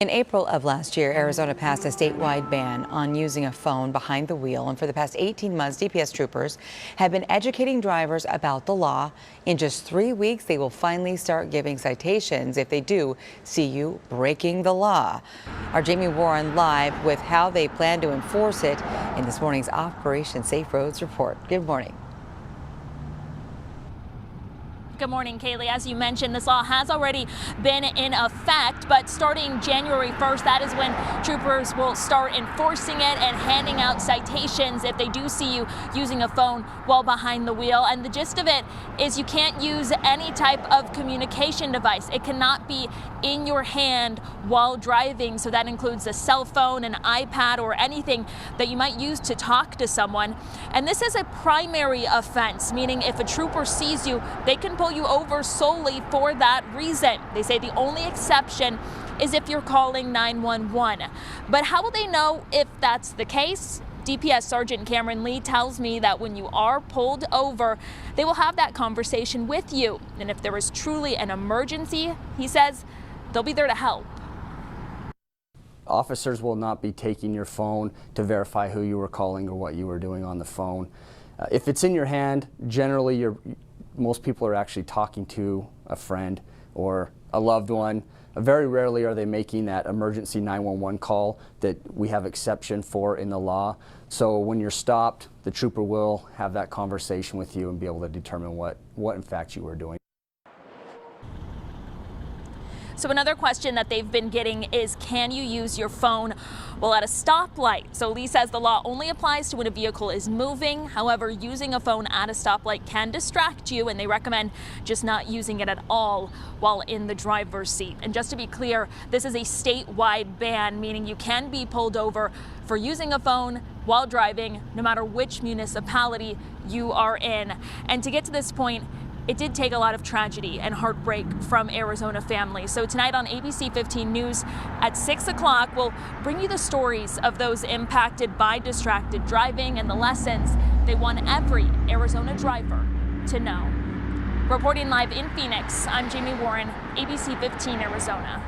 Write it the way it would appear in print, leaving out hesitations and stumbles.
In April of last year, Arizona passed a statewide ban on using a phone behind the wheel. And for the past 18 months, DPS troopers have been educating drivers about the law. In just 3 weeks, they will finally start giving citations if they do see you breaking the law. Our Jamie Warren live with how they plan to enforce it in this morning's Operation Safe Roads report. Good morning. Good morning, Kaylee. As you mentioned, this law has already been in effect, but starting January 1st, that is when troopers will start enforcing it and handing out citations if they do see you using a phone while behind the wheel. And the gist of it is you can't use any type of communication device. It cannot be in your hand while driving. So that includes a cell phone, an iPad, or anything that you might use to talk to someone. And this is a primary offense, meaning if a trooper sees you, they can pull you over solely for that reason. They say the only exception is if you're calling 911. But how will they know if that's the case? DPS Sergeant Cameron Lee tells me that when you are pulled over, they will have that conversation with you. And if there is truly an emergency, he says, they'll be there to help. Officers will not be taking your phone to verify who you were calling or what you were doing on the phone. If it's in your hand, generally most people are actually talking to a friend or a loved one. Very rarely are they making that emergency 911 call that we have exception for in the law. So when you're stopped, the trooper will have that conversation with you and be able to determine what in fact you were doing. So another question that they've been getting is, can you use your phone while at a stoplight? So Lee says the law only applies to when a vehicle is moving. However, using a phone at a stoplight can distract you, and they recommend just not using it at all while in the driver's seat. And just to be clear, this is a statewide ban, meaning you can be pulled over for using a phone while driving, no matter which municipality you are in. And to get to this point, it did take a lot of tragedy and heartbreak from Arizona families. So tonight on ABC 15 News at 6 o'clock, we'll bring you the stories of those impacted by distracted driving and the lessons they want every Arizona driver to know. Reporting live in Phoenix, I'm Jamie Warren, ABC 15 Arizona.